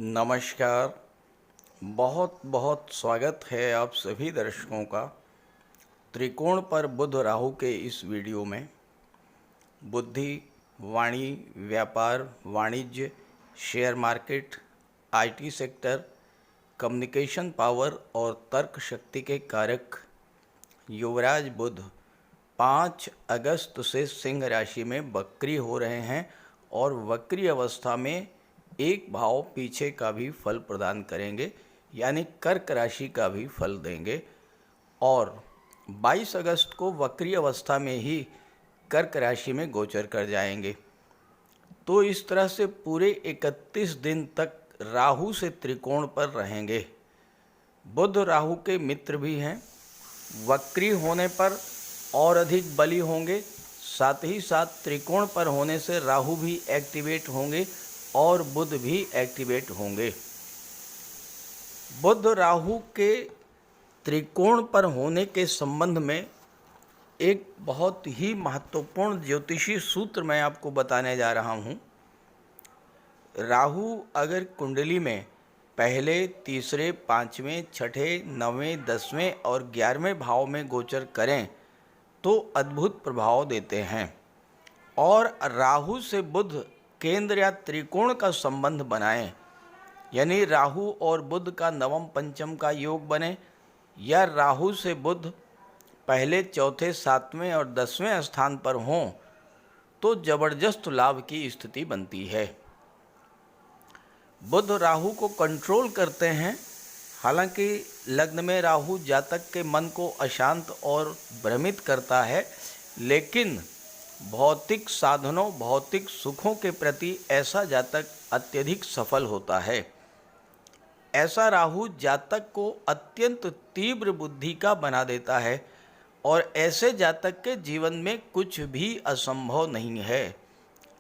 नमस्कार। बहुत बहुत स्वागत है आप सभी दर्शकों का त्रिकोण पर बुध राहु के इस वीडियो में। बुद्धि, वाणी, व्यापार, वाणिज्य, share market, IT sector, communication power और तर्क शक्ति के कारक युवराज बुध 5 अगस्त से सिंह राशि में वक्री हो रहे हैं और वक्री अवस्था में एक भाव पीछे का भी फल प्रदान करेंगे, यानी कर्क राशि का भी फल देंगे। और 22 अगस्त को वक्री अवस्था में ही कर्क राशि में गोचर कर जाएंगे। तो इस तरह से पूरे 31 दिन तक राहु से त्रिकोण पर रहेंगे। बुध राहु के मित्र भी हैं। वक्री होने पर और अधिक बली होंगे, साथ ही साथ त्रिकोण पर होने से राहु भी एक्टिवेट होंगे और बुध भी एक्टिवेट होंगे। बुध राहु के त्रिकोण पर होने के संबंध में एक बहुत ही महत्वपूर्ण ज्योतिषी सूत्र मैं आपको बताने जा रहा हूँ। राहु अगर कुंडली में पहले, तीसरे, पाँचवें, छठे, नवें, 10वें और 11वें भाव में गोचर करें तो अद्भुत प्रभाव देते हैं। और राहु से बुध केंद्र या त्रिकोण का संबंध बनाएं, यानी राहु और बुध का नवम पंचम का योग बने, या राहु से बुध पहले, चौथे, 7वें और 10वें स्थान पर हों तो जबरदस्त लाभ की स्थिति बनती है। बुध राहु को कंट्रोल करते हैं। हालांकि लग्न में राहु जातक के मन को अशांत और भ्रमित करता है, लेकिन भौतिक साधनों, भौतिक सुखों के प्रति ऐसा जातक अत्यधिक सफल होता है। ऐसा राहु जातक को अत्यंत तीव्र बुद्धि का बना देता है और ऐसे जातक के जीवन में कुछ भी असंभव नहीं है।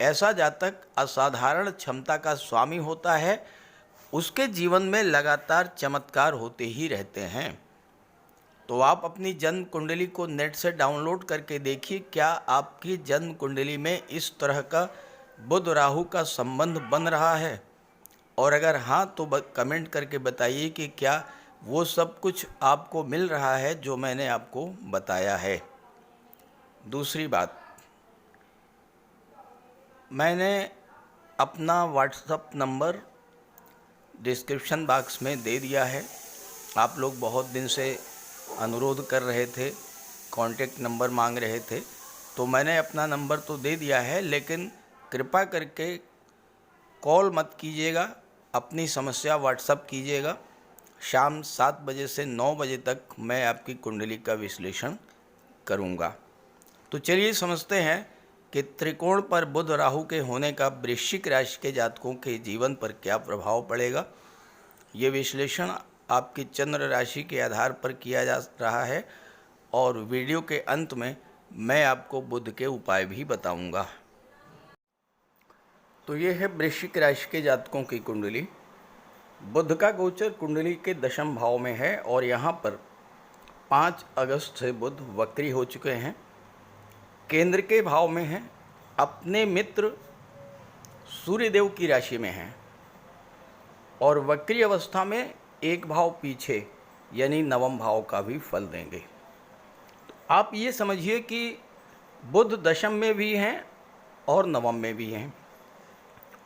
ऐसा जातक असाधारण क्षमता का स्वामी होता है। उसके जीवन में लगातार चमत्कार होते ही रहते हैं। तो आप अपनी जन्म कुंडली को नेट से डाउनलोड करके देखिए, क्या आपकी जन्म कुंडली में इस तरह का बुध राहु का संबंध बन रहा है। और अगर हाँ तो कमेंट करके बताइए कि क्या वो सब कुछ आपको मिल रहा है जो मैंने आपको बताया है। दूसरी बात, मैंने अपना व्हाट्सएप नंबर डिस्क्रिप्शन बॉक्स में दे दिया है। आप लोग बहुत दिन से अनुरोध कर रहे थे, कॉन्टैक्ट नंबर मांग रहे थे, तो मैंने अपना नंबर तो दे दिया है, लेकिन कृपा करके कॉल मत कीजिएगा, अपनी समस्या व्हाट्सएप कीजिएगा। शाम 7 बजे से 9 बजे तक मैं आपकी कुंडली का विश्लेषण करूंगा। तो चलिए समझते हैं कि त्रिकोण पर बुध राहु के होने का वृश्चिक राशि के जातकों के जीवन पर क्या प्रभाव पड़ेगा। ये विश्लेषण आपकी चंद्र राशि के आधार पर किया जा रहा है और वीडियो के अंत में मैं आपको बुध के उपाय भी बताऊंगा। तो ये है वृश्चिक राशि के जातकों की कुंडली। बुध का गोचर कुंडली के 10वें भाव में है और यहाँ पर 5 अगस्त से बुध वक्री हो चुके हैं। केंद्र के भाव में हैं, अपने मित्र सूर्यदेव की राशि में हैं और वक्री अवस्था में एक भाव पीछे यानी नवम भाव का भी फल देंगे। आप ये समझिए कि बुध दशम में भी हैं और नवम में भी हैं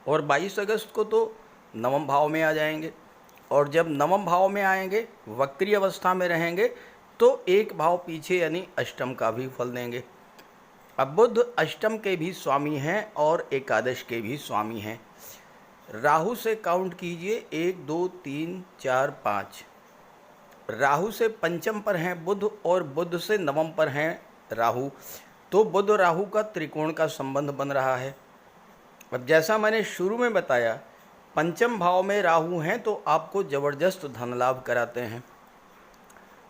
और 22 अगस्त को तो नवम भाव में आ जाएंगे और जब नवम भाव में आएंगे, वक्री अवस्था में रहेंगे तो एक भाव पीछे यानी अष्टम का भी फल देंगे। अब बुध अष्टम के भी स्वामी हैं और एकादश के भी स्वामी हैं। राहु से काउंट कीजिए 1 2 3 4 5। राहु से पंचम पर हैं बुध और बुध से नवम पर हैं राहु, तो बुध राहु का त्रिकोण का संबंध बन रहा है। अब जैसा मैंने शुरू में बताया, पंचम भाव में राहु हैं तो आपको जबरदस्त धन लाभ कराते हैं।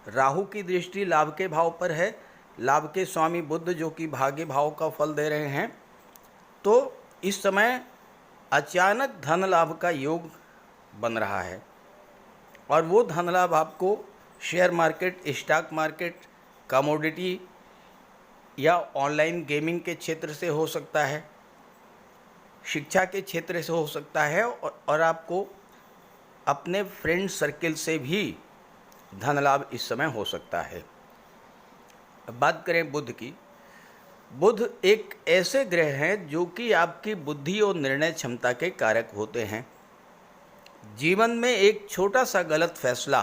राहु की दृष्टि लाभ के भाव पर है। लाभ के स्वामी बुध जो कि भाग्य भाव का फल दे रहे हैं, तो इस समय अचानक धन लाभ का योग बन रहा है और वो धन लाभ आपको share market, stock market, commodity या ऑनलाइन गेमिंग के क्षेत्र से हो सकता है, शिक्षा के क्षेत्र से हो सकता है और आपको अपने फ्रेंड सर्किल से भी धन लाभ इस समय हो सकता है। अब बात करें बुध की। बुध एक ऐसे ग्रह हैं जो कि आपकी बुद्धि और निर्णय क्षमता के कारक होते हैं। जीवन में एक छोटा सा गलत फैसला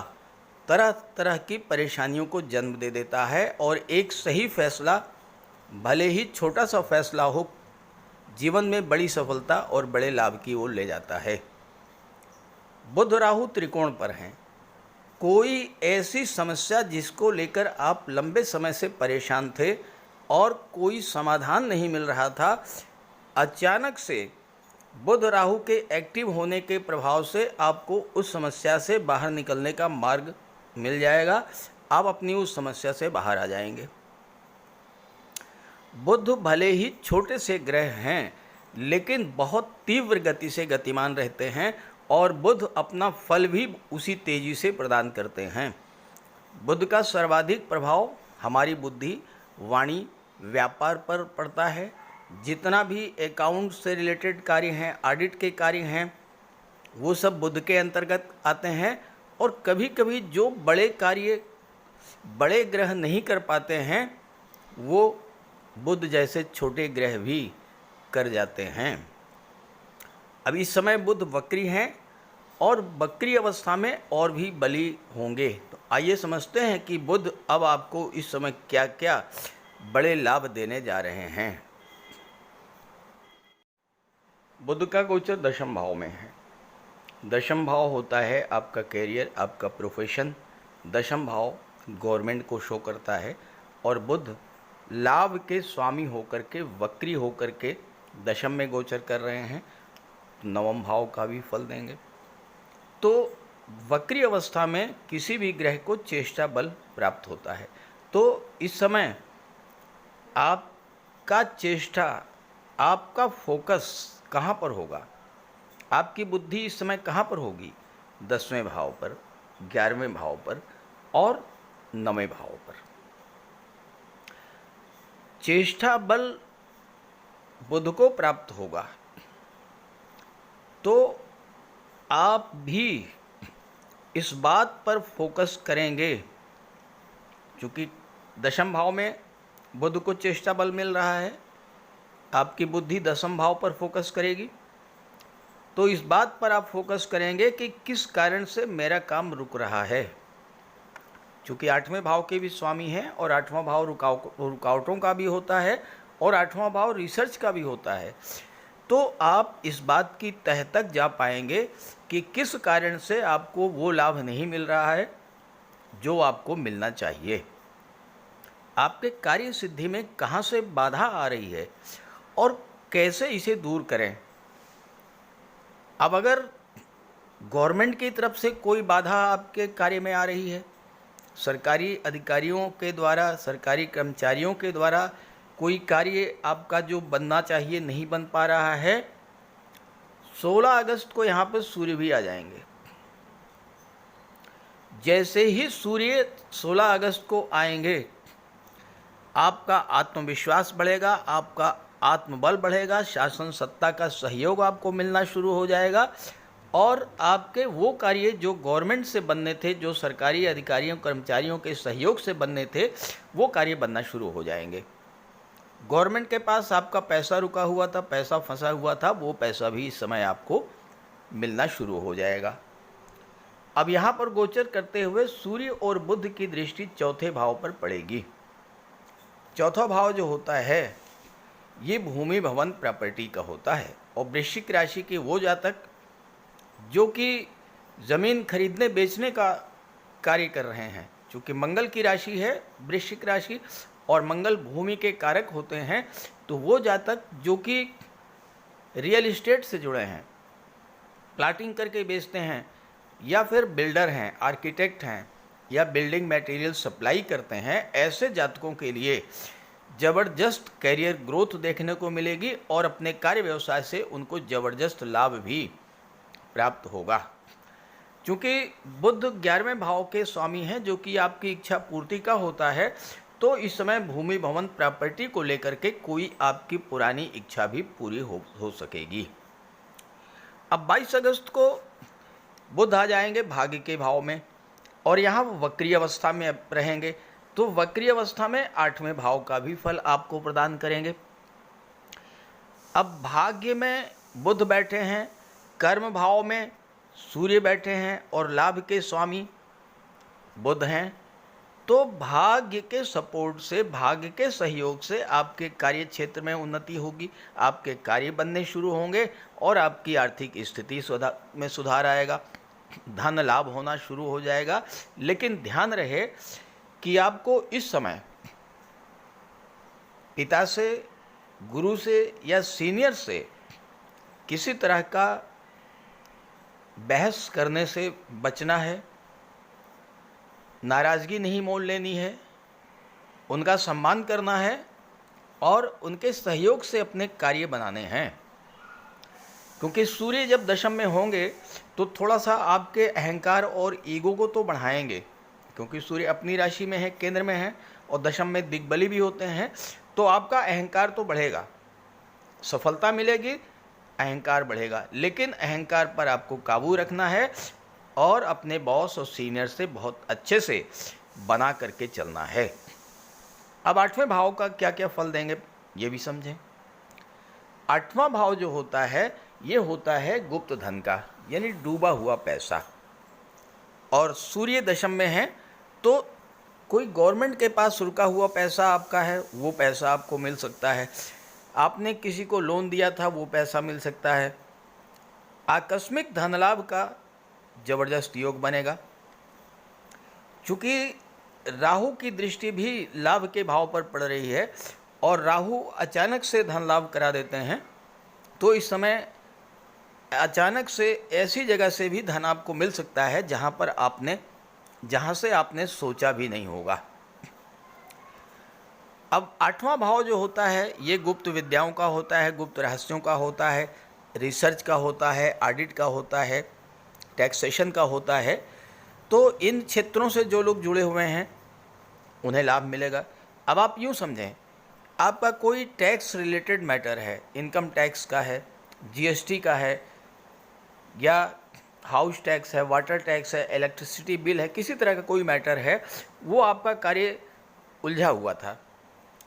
तरह तरह की परेशानियों को जन्म दे देता है, और एक सही फैसला भले ही छोटा सा फैसला हो, जीवन में बड़ी सफलता और बड़े लाभ की ओर ले जाता है। बुध राहु त्रिकोण पर हैं। कोई ऐसी समस्या जिसको लेकर आप लंबे समय से परेशान थे और कोई समाधान नहीं मिल रहा था, अचानक से बुध राहु के एक्टिव होने के प्रभाव से आपको उस समस्या से बाहर निकलने का मार्ग मिल जाएगा। आप अपनी उस समस्या से बाहर आ जाएंगे। बुध भले ही छोटे से ग्रह हैं, लेकिन बहुत तीव्र गति से गतिमान रहते हैं, और बुध अपना फल भी उसी तेजी से प्रदान करते हैं। बुध का सर्वाधिक प्रभाव हमारी बुद्धि, वाणी, व्यापार पर पड़ता है। जितना भी अकाउंट से रिलेटेड कार्य हैं, ऑडिट के कार्य हैं, वो सब बुध के अंतर्गत आते हैं। और कभी कभी जो बड़े कार्य बड़े ग्रह नहीं कर पाते हैं, वो बुध जैसे छोटे ग्रह भी कर जाते हैं। अब इस समय बुध वक्री हैं, और वक्री अवस्था में और भी बली होंगे। तो आइए समझते हैं कि बुध अब आपको इस समय क्या क्या बड़े लाभ देने जा रहे हैं। बुध का गोचर दशम भाव में है। दशम भाव होता है आपका कैरियर, आपका प्रोफेशन। दशम भाव गवर्नमेंट को शो करता है, और बुध लाभ के स्वामी होकर के, वक्री होकर के दशम में गोचर कर रहे हैं, नवम भाव का भी फल देंगे। तो वक्री अवस्था में किसी भी ग्रह को चेष्टा बल प्राप्त होता है। तो इस समय आपका चेष्टा, आपका फोकस कहाँ पर होगा? आपकी बुद्धि इस समय कहाँ पर होगी? 10वें भाव पर, 11वें भाव पर और 9वें भाव पर। चेष्टा बल बुध को प्राप्त होगा, तो आप भी इस बात पर फोकस करेंगे, क्योंकि दशम भाव में बुध को चेष्टा बल मिल रहा है, आपकी बुद्धि दशम भाव पर फोकस करेगी। तो इस बात पर आप फोकस करेंगे कि किस कारण से मेरा काम रुक रहा है, क्योंकि 8वें भाव के भी स्वामी हैं, और 8वां भाव रुकावटों का भी होता है, और 8वां भाव रिसर्च का भी होता है। तो आप इस बात की तह तक जा पाएंगे कि किस कारण से आपको वो लाभ नहीं मिल रहा है जो आपको मिलना चाहिए। आपके कार्य सिद्धि में कहाँ से बाधा आ रही है और कैसे इसे दूर करें। अब अगर गवर्नमेंट की तरफ से कोई बाधा आपके कार्य में आ रही है, सरकारी अधिकारियों के द्वारा, सरकारी कर्मचारियों के द्वारा कोई कार्य आपका जो बनना चाहिए नहीं बन पा रहा है, 16 अगस्त को यहाँ पर सूर्य भी आ जाएंगे। जैसे ही सूर्य 16 अगस्त को आएंगे, आपका आत्मविश्वास बढ़ेगा, आपका आत्मबल बढ़ेगा, शासन सत्ता का सहयोग आपको मिलना शुरू हो जाएगा, और आपके वो कार्य जो गवर्नमेंट से बनने थे, जो सरकारी अधिकारियों कर्मचारियों के सहयोग से बनने थे, वो कार्य बनना शुरू हो जाएंगे। गवर्नमेंट के पास आपका पैसा रुका हुआ था, पैसा फंसा हुआ था, वो पैसा भी इस समय आपको मिलना शुरू हो जाएगा। अब यहाँ पर गोचर करते हुए सूर्य और बुध की दृष्टि चौथे भाव पर पड़ेगी। चौथा भाव जो होता है, ये भूमि भवन प्रॉपर्टी का होता है, और वृश्चिक राशि के वो जातक जो कि ज़मीन खरीदने बेचने का कार्य कर रहे हैं, चूँकि मंगल की राशि है वृश्चिक राशि, और मंगल भूमि के कारक होते हैं, तो वो जातक जो कि रियल इस्टेट से जुड़े हैं, प्लाटिंग करके बेचते हैं, या फिर बिल्डर हैं, आर्किटेक्ट हैं, या बिल्डिंग मटेरियल सप्लाई करते हैं, ऐसे जातकों के लिए ज़बरदस्त कैरियर ग्रोथ देखने को मिलेगी, और अपने कार्य व्यवसाय से उनको ज़बरदस्त लाभ भी प्राप्त होगा। क्योंकि बुध 11वें भाव के स्वामी हैं, जो कि आपकी इच्छा पूर्ति का होता है, तो इस समय भूमि भवन प्रॉपर्टी को लेकर के कोई आपकी पुरानी इच्छा भी पूरी हो सकेगी। अब 22 अगस्त को बुध आ जाएंगे भाग्य के भाव में और यहाँ वो वक्री अवस्था में अब रहेंगे, तो वक्री अवस्था में 8वें भाव का भी फल आपको प्रदान करेंगे। अब भाग्य में बुध बैठे हैं, कर्म भाव में सूर्य बैठे हैं और लाभ के स्वामी बुध हैं, तो भाग्य के सपोर्ट से, भाग्य के सहयोग से आपके कार्य क्षेत्र में उन्नति होगी, आपके कार्य बनने शुरू होंगे और आपकी आर्थिक स्थिति में सुधार आएगा, धन लाभ होना शुरू हो जाएगा। लेकिन ध्यान रहे कि आपको इस समय पिता से, गुरु से या सीनियर से किसी तरह का बहस करने से बचना है, नाराज़गी नहीं मोल लेनी है, उनका सम्मान करना है और उनके सहयोग से अपने कार्य बनाने हैं। क्योंकि सूर्य जब दशम में होंगे तो थोड़ा सा आपके अहंकार और ईगो को तो बढ़ाएंगे, क्योंकि सूर्य अपनी राशि में है, केंद्र में है और दशम में दिग्बली भी होते हैं, तो आपका अहंकार तो बढ़ेगा, सफलता मिलेगी, अहंकार बढ़ेगा। लेकिन अहंकार पर आपको काबू रखना है और अपने बॉस और सीनियर से बहुत अच्छे से बना करके चलना है। अब 8वें भाव का क्या क्या फल देंगे ये भी समझें। 8वां भाव जो होता है ये होता है गुप्त धन का, यानी डूबा हुआ पैसा, और सूर्य दशम में है तो कोई गवर्नमेंट के पास रुका हुआ पैसा आपका है, वो पैसा आपको मिल सकता है। आपने किसी को लोन दिया था, वो पैसा मिल सकता है। आकस्मिक धन लाभ का जबरदस्त योग बनेगा। चूँकि राहु की दृष्टि भी लाभ के भाव पर पड़ रही है और राहु अचानक से धन लाभ करा देते हैं, तो इस समय अचानक से ऐसी जगह से भी धन आपको मिल सकता है जहाँ से आपने सोचा भी नहीं होगा। अब 8वां भाव जो होता है ये गुप्त विद्याओं का होता है, गुप्त रहस्यों का होता है, रिसर्च का होता है, ऑडिट का होता है, टैक्सेशन का होता है। तो इन क्षेत्रों से जो लोग जुड़े हुए हैं उन्हें लाभ मिलेगा। अब आप यूँ समझें, आपका कोई टैक्स रिलेटेड मैटर है, इनकम टैक्स का है, जीएसटी का है, या हाउस टैक्स है, वाटर टैक्स है, इलेक्ट्रिसिटी बिल है, किसी तरह का कोई मैटर है, वो आपका कार्य उलझा हुआ था,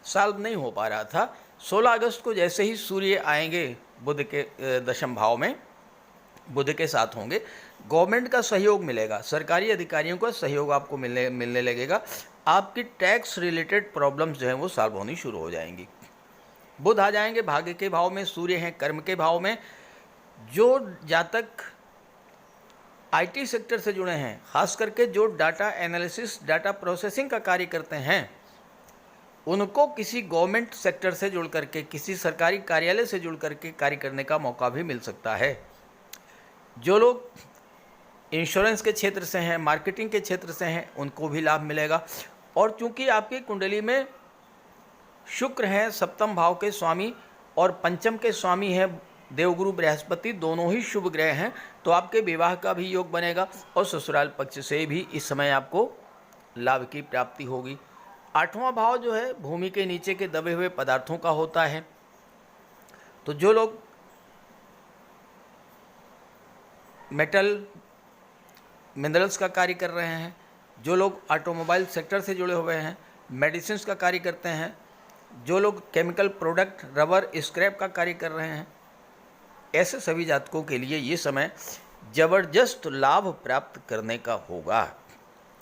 सॉल्व नहीं हो पा रहा था। 16 अगस्त को जैसे ही सूर्य आएंगे बुध के दशम भाव में, बुध के साथ होंगे, गवर्नमेंट का सहयोग मिलेगा, सरकारी अधिकारियों का सहयोग आपको मिलने लगेगा। आपकी टैक्स रिलेटेड प्रॉब्लम्स जो हैं वो सॉल्व होनी शुरू हो जाएंगी। बुध आ जाएंगे भाग्य के भाव में, सूर्य हैं कर्म के भाव में। जो जातक आईटी सेक्टर से जुड़े हैं, खास करके जो डाटा एनालिसिस, डाटा प्रोसेसिंग का कार्य करते हैं, उनको किसी गवर्नमेंट सेक्टर से जुड़ करके, किसी सरकारी कार्यालय से जुड़ करके कार्य करने का मौका भी मिल सकता है। जो लोग इंश्योरेंस के क्षेत्र से हैं, मार्केटिंग के क्षेत्र से हैं, उनको भी लाभ मिलेगा। और चूंकि आपकी कुंडली में शुक्र हैं सप्तम भाव के स्वामी और पंचम के स्वामी हैं देवगुरु बृहस्पति, दोनों ही शुभ ग्रह हैं, तो आपके विवाह का भी योग बनेगा और ससुराल पक्ष से भी इस समय आपको लाभ की प्राप्ति होगी। 8वां भाव जो है भूमि के नीचे के दबे हुए पदार्थों का होता है, तो जो लोग मेटल मिनरल्स का कार्य कर रहे हैं, जो लोग ऑटोमोबाइल सेक्टर से जुड़े हुए हैं, मेडिसिन का कार्य करते हैं, जो लोग केमिकल प्रोडक्ट, रबर, स्क्रैप का कार्य कर रहे हैं, ऐसे सभी जातकों के लिए ये समय ज़बरदस्त लाभ प्राप्त करने का होगा।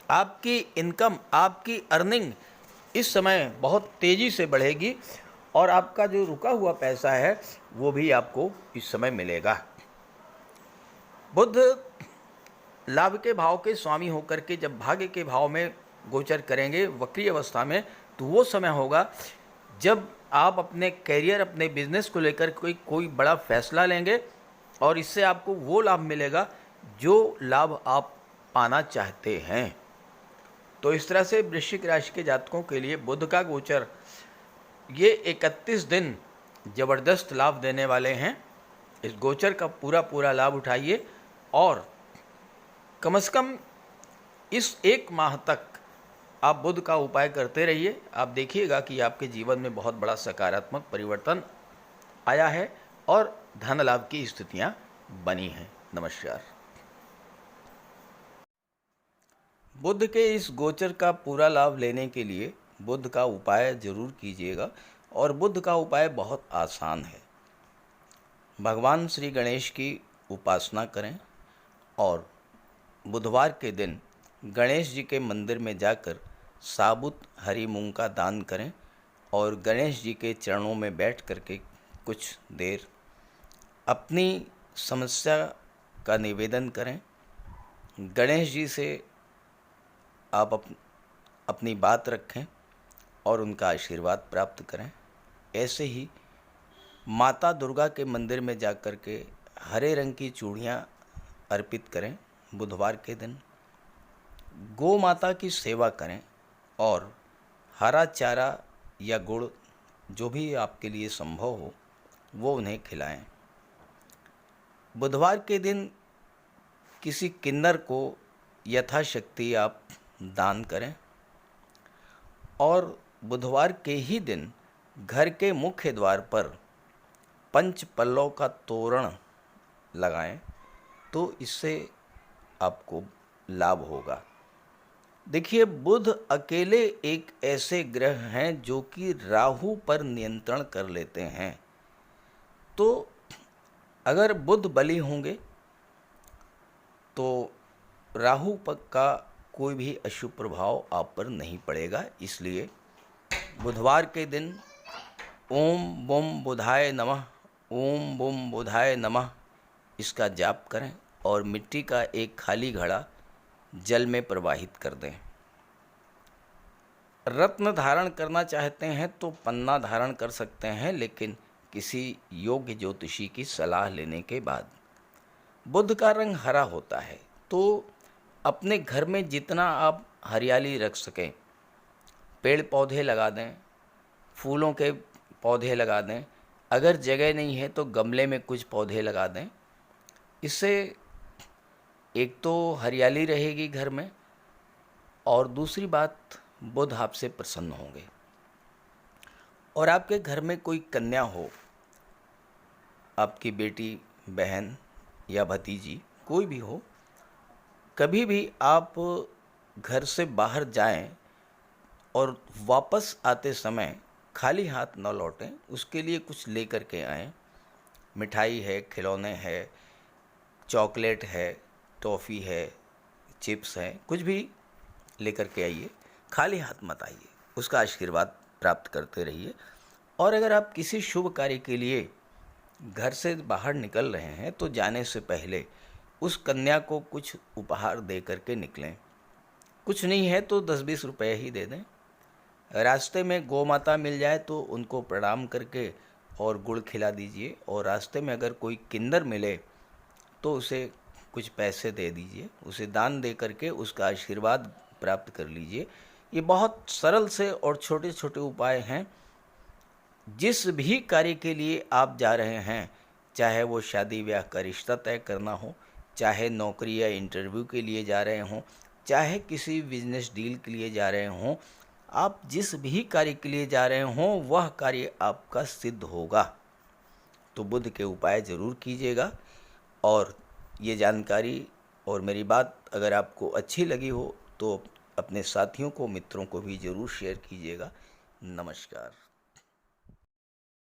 आपकी इनकम, आपकी अर्निंग इस समय बहुत तेज़ी से बढ़ेगी और आपका जो रुका हुआ पैसा है वो भी आपको इस समय मिलेगा। बुध लाभ के भाव के स्वामी होकर के जब भाग्य के भाव में गोचर करेंगे वक्री अवस्था में, तो वो समय होगा जब आप अपने कैरियर, अपने बिजनेस को लेकर कोई बड़ा फैसला लेंगे और इससे आपको वो लाभ मिलेगा जो लाभ आप पाना चाहते हैं। तो इस तरह से वृश्चिक राशि के जातकों के लिए बुध का गोचर ये 31 दिन ज़बरदस्त लाभ देने वाले हैं। इस गोचर का पूरा लाभ उठाइए और कम से कम इस 1 माह तक आप बुध का उपाय करते रहिए। आप देखिएगा कि आपके जीवन में बहुत बड़ा सकारात्मक परिवर्तन आया है और धन लाभ की स्थितियां बनी हैं। नमस्कार। बुध के इस गोचर का पूरा लाभ लेने के लिए बुध का उपाय जरूर कीजिएगा और बुध का उपाय बहुत आसान है। भगवान श्री गणेश की उपासना करें और बुधवार के दिन गणेश जी के मंदिर में जाकर साबुत हरी मूंग का दान करें और गणेश जी के चरणों में बैठ करके कुछ देर अपनी समस्या का निवेदन करें। गणेश जी से आप अपनी बात रखें और उनका आशीर्वाद प्राप्त करें। ऐसे ही माता दुर्गा के मंदिर में जाकर के हरे रंग की चूड़ियाँ अर्पित करें। बुधवार के दिन गौ माता की सेवा करें और हरा चारा या गुड़ जो भी आपके लिए संभव हो वो उन्हें खिलाएं। बुधवार के दिन किसी किन्नर को यथाशक्ति आप दान करें और बुधवार के ही दिन घर के मुख्य द्वार पर पंच पल्लव का तोरण लगाएं तो इससे आपको लाभ होगा। देखिए, बुध अकेले एक ऐसे ग्रह हैं जो कि राहु पर नियंत्रण कर लेते हैं। तो अगर बुध बली होंगे तो राहु पर का कोई भी अशुभ प्रभाव आप पर नहीं पड़ेगा। इसलिए बुधवार के दिन ओम बुम बुधाय नमः, ओम बुम बुधाय नमः इसका जाप करें और मिट्टी का एक खाली घड़ा जल में प्रवाहित कर दें। रत्न धारण करना चाहते हैं तो पन्ना धारण कर सकते हैं, लेकिन किसी योग्य ज्योतिषी की सलाह लेने के बाद। बुध का रंग हरा होता है, तो अपने घर में जितना आप हरियाली रख सकें, पेड़ पौधे लगा दें, फूलों के पौधे लगा दें। अगर जगह नहीं है तो गमले में कुछ पौधे लगा दें। इससे एक तो हरियाली रहेगी घर में और दूसरी बात बुध आपसे प्रसन्न होंगे। और आपके घर में कोई कन्या हो, आपकी बेटी, बहन या भतीजी कोई भी हो, कभी भी आप घर से बाहर जाएं और वापस आते समय खाली हाथ न लौटें। उसके लिए कुछ लेकर के आएं। मिठाई है, खिलौने है, चॉकलेट है, टॉफ़ी है, चिप्स हैं, कुछ भी लेकर के आइए। खाली हाथ मत आइए, उसका आशीर्वाद प्राप्त करते रहिए। और अगर आप किसी शुभ कार्य के लिए घर से बाहर निकल रहे हैं तो जाने से पहले उस कन्या को कुछ उपहार दे करके निकलें। कुछ नहीं है तो 10-20 रुपए ही दे दें। रास्ते में गौ माता मिल जाए तो उनको प्रणाम करके और गुड़ खिला दीजिए। और रास्ते में अगर कोई किन्नर मिले तो उसे कुछ पैसे दे दीजिए, उसे दान दे करके उसका आशीर्वाद प्राप्त कर लीजिए। ये बहुत सरल से और छोटे छोटे उपाय हैं। जिस भी कार्य के लिए आप जा रहे हैं, चाहे वो शादी ब्याह का रिश्ता तय करना हो, चाहे नौकरी या इंटरव्यू के लिए जा रहे हों, चाहे किसी बिजनेस डील के लिए जा रहे हों, आप जिस भी कार्य के लिए जा रहे हों वह कार्य आपका सिद्ध होगा। तो बुध के उपाय ज़रूर कीजिएगा। और ये जानकारी और मेरी बात अगर आपको अच्छी लगी हो तो अपने साथियों को, मित्रों को भी ज़रूर शेयर कीजिएगा। नमस्कार।